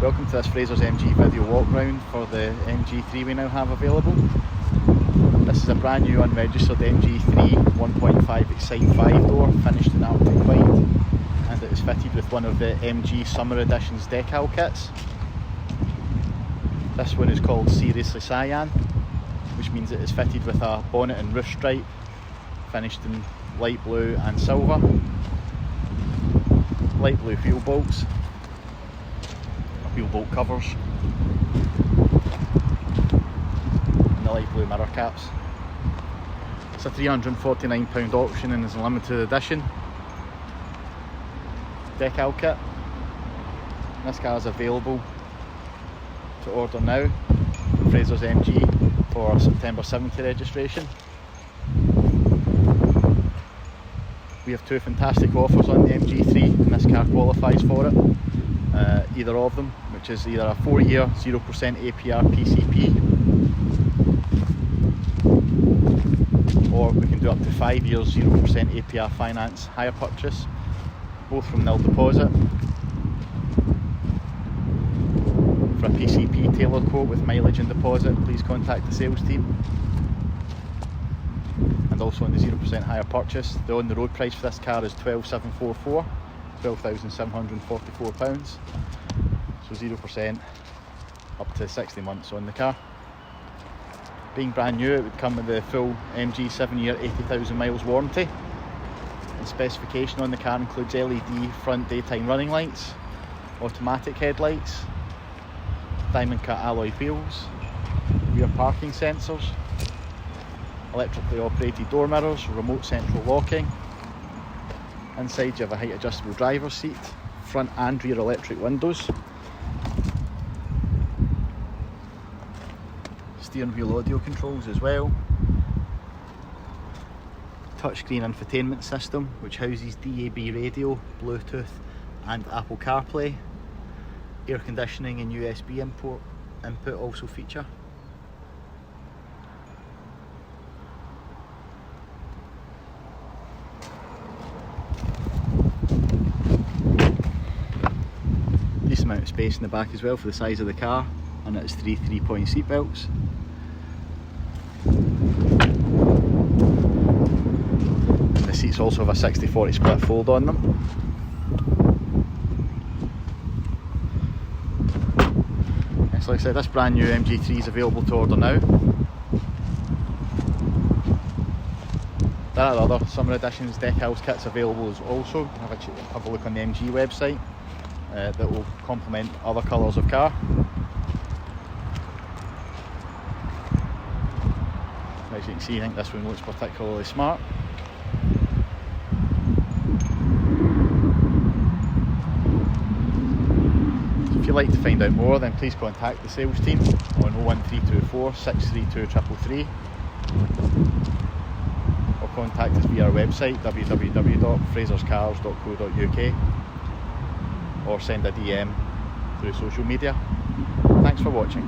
Welcome to this Frasers MG video walk round for the MG3 we now have available. This is a brand new unregistered MG3 1.5 Excite 5 door, finished in Arctic white, and it is fitted with one of the MG Summer Edition's decal kits. This one is called Seriously Cyan, which means it is fitted with a bonnet and roof stripe, finished in light blue and silver, light blue wheel bolts, wheel bolt covers, and the light blue mirror caps. It's a £349 auction and is a limited edition decal kit. This car is available to order now from Frasers MG for September 70 registration. We have two fantastic offers on the MG3 and this car qualifies for it. Either of them, which is either a 4-year 0% APR PCP, or we can do up to 5 years 0% APR finance hire purchase, both from nil deposit. For a PCP tailored quote with mileage and deposit, please contact the sales team. And also on the 0% hire purchase, the on the road price for this car is £12,744, £12,744. So 0% up to 60 months on the car. Being brand new, it would come with the full MG 7-year 80,000 miles warranty. And specification on the car includes LED front daytime running lights, automatic headlights, diamond cut alloy wheels, rear parking sensors, electrically operated door mirrors, remote central locking. Inside you have a height adjustable driver's seat, front and rear electric windows, steering wheel audio controls as well, touchscreen infotainment system which houses DAB radio, Bluetooth and Apple CarPlay, air conditioning and USB input also feature. Decent amount of space in the back as well for the size of the car, and it's three 3-point seat belts. And the seats also have a 60-40 split fold on them. So like I said, this brand new MG3 is available to order now. There are other summer editions decals kits available as also. Have a look on the MG website. That will complement other colours of car. As you can see, I think this one looks particularly smart. If you'd like to find out more, then please contact the sales team on 01324 632 333, or contact us via our website www.fraserscars.co.uk, or send a DM through social media. Thanks for watching.